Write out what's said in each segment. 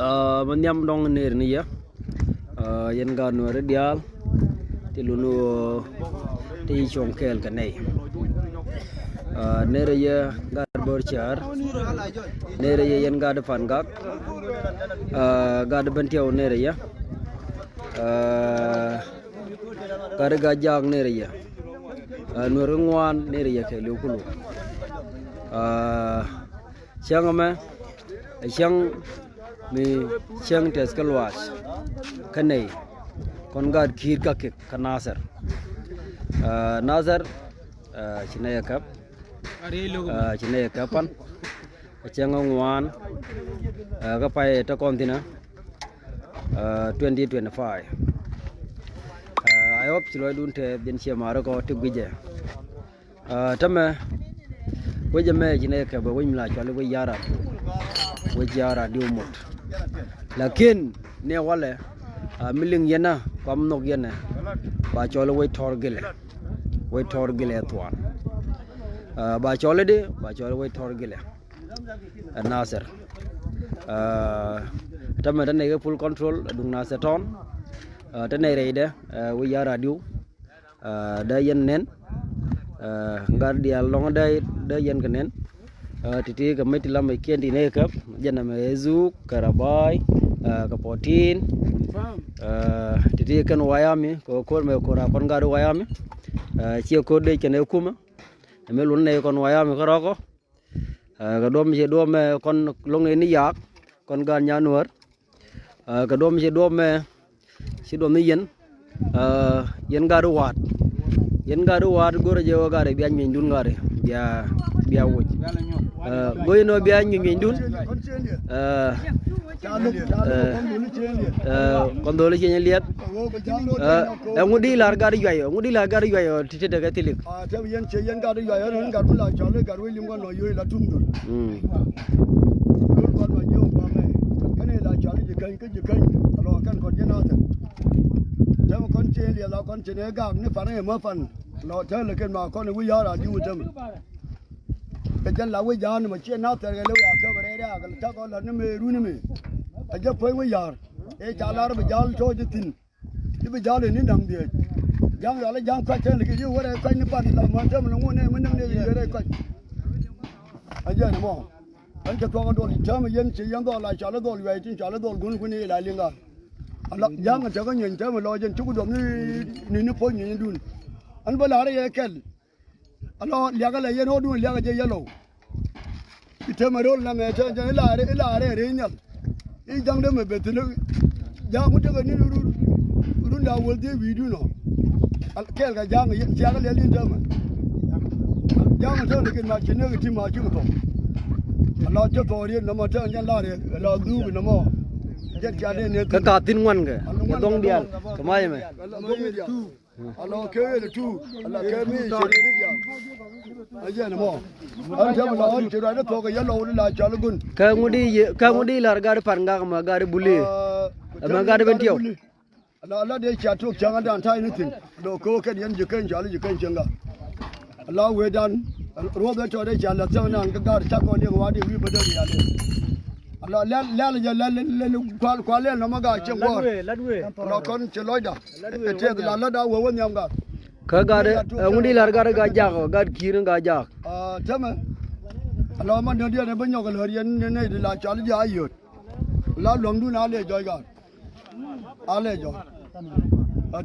Manyam dong ner ni ya. Yen ga no radial ti lunu ti chongkel kanai. Ner ya ga borchar. Ner ya yen ga depan gak. Ga depan tiau ner ya. Ga gajang ner ya. Nurungwan ner ya ke lukulu. Siang ama siang mi siang tes kalwas kanai kon gad khir ka ke kanasar nazar chinaya kap chinaya kapan siang ngwan ka pai ta kontina 2025 I hope chilo dun te bin sia maro ko tibije tama wajame chinaya ka ba wimla chale we yara wajara diumut lakin ne wale miling yana pam nok yana ba chole we torgile atwan ba chole we torgile nasir tama tan ne full control dung nasir ton tan ne reide we yara diu da yen nen ngar dia long da yen kenen titi kamiti lama kendi ne kap jana mezu karabai kapotin titi kan wayami ko me ko ra kon garu wayami ci ko de kene kuma melun ne kon wayami ko roko ga dom je dom kon long ni yak kon gan nyanuar ga dom je dom si dom ni yen garu wat goro je gare bi an min dun gare biya wuj goy no biya ngi dun kon dole ci liet ngudi lar gar yoyo tite daga tilik te yen che yen gar yoyo ren gar la chale gar wi lim ko no yoy la tum dul kon ma nyu ba me kane la chale je kan alo kan kon je na te kon che li la kon che ne ga ne fa ne mo fan lo te le ken ma kon wi ya ra ju te cái chân là bây giờ mà chia nát thì cái lâu à cơ mà đây ra cái chắc có là nó mê ru nó mê cái chân phơi bây giờ cái chả là bây giờ cho chứ tin cái bây giờ này nó nằm đi giang rồi lấy giang quay chân là cái gì vậy quay nó pan là mà chân mà nó ngon này mình nằm đi cái đây quay anh giờ này mò anh cho con đồ chơi mà dân chỉ giang đó lại chả là đồ vậy chứ chả là đồ cũng này lại liền à anh giang anh cho có nhìn chơi mà lo dân chú có đồ nó phơi nhìn đun anh bây giờ đây cái alo liaga la yeno du liaga je yelo ite marol na me ta je ila are renyal I jang de me betulu ja mu te ni ru nda wol de video no al kel ga jang yin ja ga le lin de ma jang to ne kin ma chin ne ti ma chu to alo je to ri no ma ta nyan la re alo du no mo je ja de ne ka tin ngwan ga dong dial kamai me alo ke le tu ala ke mi che ni ja aje ne mo an ta ma an che ra to ga yelo la cha lu gun ka ngudi lar gar par nga ma gar buli ma gar ben tiyo ala de cha tu chang dan tai ni tin do ko ke yen je kan ja lu je kan changa ala we dan ro da cho de cha la cha nan ga gar cha ko ni wa de wi ba de ya le ala la kwa le no ma ga che wo ala kon che loy da te la da wo wo nyam ga ka gar ngudi lar gar ga jak gar kir ga jak tama ala ma de de ba nyok le yen ne de la cha lu ja yot la lom du na le joy ga ale jo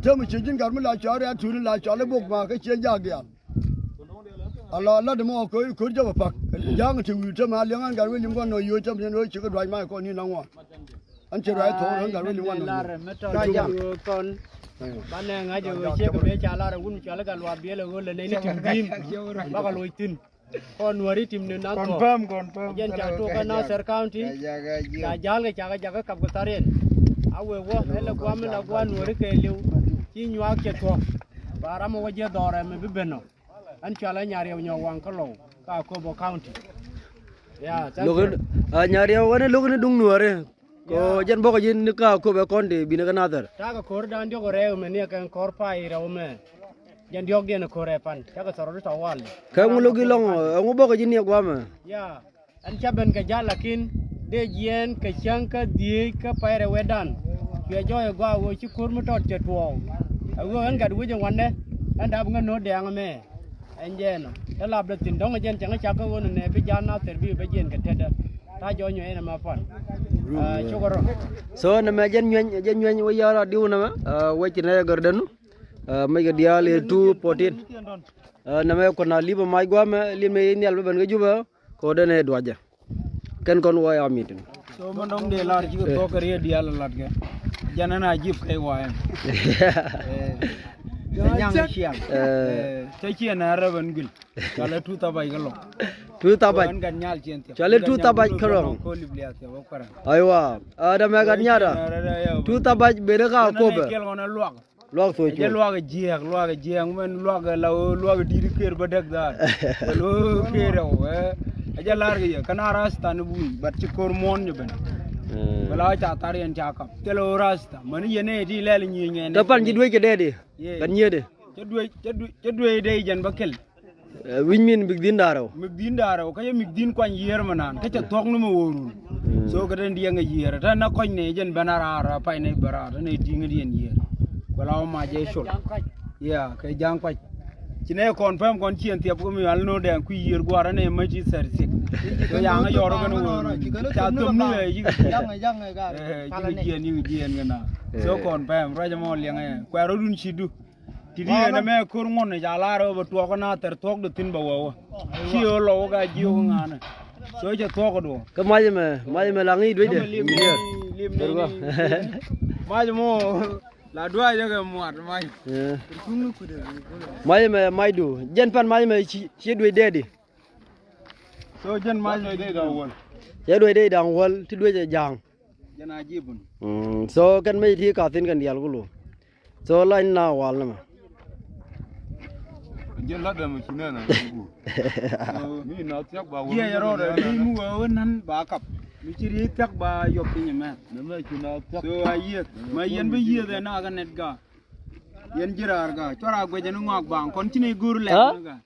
tama che jin gar ma la cha ra tu la cha le bok ma ka che ja ga ala la de mo ko jo ba pak yang ti wi tama le ngan gar wi lim ko no yo tama no chi ko dwai ma ko ni nang wa an che rai thong ngan gar wi lim wa no ka ja kon ban ne nga jo che ko be cha la ra un cha la ga lwa be le go le nei ni tim bim ba ga loi tin kon wari tim ne na to confirm yen cha to ka na ser county cha jal ga cha ga kap ko taren awe wo hele kwa me la kwa wari ke liu chi nywa ke to bara mo je dore me bi beno an chala nyari nyo wang ko lo ka ko bo county ya logun nyari wane logun dung nuare ko jan boko jin ka ko be konde bina kanatar ta ka kor dan jo gore me ne kan kor pai ra me jan diog gen kore pan ta ka soro ta wal ka ngulogi long ngu boko jin ya gwama ya an chaben ka jalakin de yen ka chang ka die ka paire wedan ke joy go go chi kur mu tot che tuo go an gad wu jang wan ne an dab nga no de ang me en jen ta lab de tin dong jen chang cha ka won ne bi jan na ter bi be jen ka teda ta jo nyo ena ma fan chokoro so na me jen nyen wo yara diu na ma wo chi na gardanu mai ga dia le tu potin na me ko na liba mai gwa me li me ni al ban ga juba ko de ne dwaja ken kon wo ya mitin so mandong de lar ji to kare dia la lat ga janana jip kai wa em nyang chiang te chi na raban gil kala tu ta bai galo tu ta bai kan nyal chien te chale tu ta bai kharong ko liblia te wo kara aiwa ada me ga nyara tu ta bai be ga ko be kel ngona luak luak so je luak jiang men luak la luak dir ker ba dak da lo kero aja lar ga kana rastan bu bat ci kor mon ñu ben bala ta tarian ta kap telo rasta man yene di lel ñi ngene ta pan ji duwe ke de di kan nye de ca duwe de jan ba kel wiñ min big din daro mig din daro ka mig din kwan yer manan ka ca tok no ma woru so ka den di nga yer ta na koñ ne jen banara ra pay ne bara ne di nga di yer wala ma je shol ya ka jang kwaj ci ne confirm kon ci en tiep ko mi wal no de ku yer gwara ne ma ci ser sik so ya nga yoro ga no ta tum ni yi jang ga kala ne ji en ngana so confirm raja mo li nga ko ro dun ci du ti di na me kur ngon ne ja la ro ba to ko na ter tok de tin ba wo ci yo lo ga ji yo ngana so je to ko do ka mai me la ngi duwe de lim ma mo la dua je ga muat mai du jen pan mai chi duwe de di so jen ma de da won ya duwe de dang wal ti duwe je jang jana jibun so kan mai thi ka tin kan dial ku lu so lain na wal na ma jen la da mu kina na mi na tiak ba ye yaro da ni mu wa nan ba kap mi ci ri tak ba yop ni ma na me kina tiak so ayet ma yen ba ye da na ga net ga yen jirar ga chora gwe jenu ngok bang kon ci ne gur le ga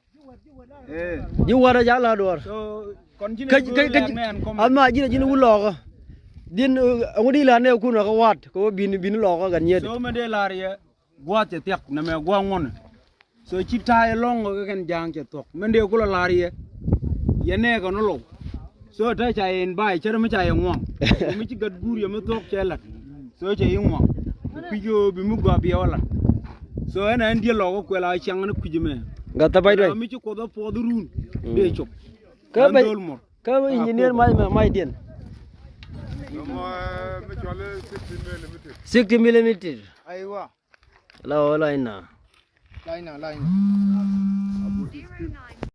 ji wara ja la dor so kon ci ne ka gur le men ko alma ji wu lo ko din ngudi la ne ku na ko wat ko bin lo ko gan nye so me de lar ye gwa te tiak na me gwa ngon so ci tay long ga ken jang ce tok men de ku la lar ye yene ko no lo so ta cha en bai chere me cha en wong mi ci gad gur ye me tok che la so che yin wong ku jo bi mu gwa bi wala so en en di lo ko la chang na ku ji me ga ta bai doi mi ci ko do po du run de chop ka bai engineer mai den mo me chole 60 mm aiwa la ina laina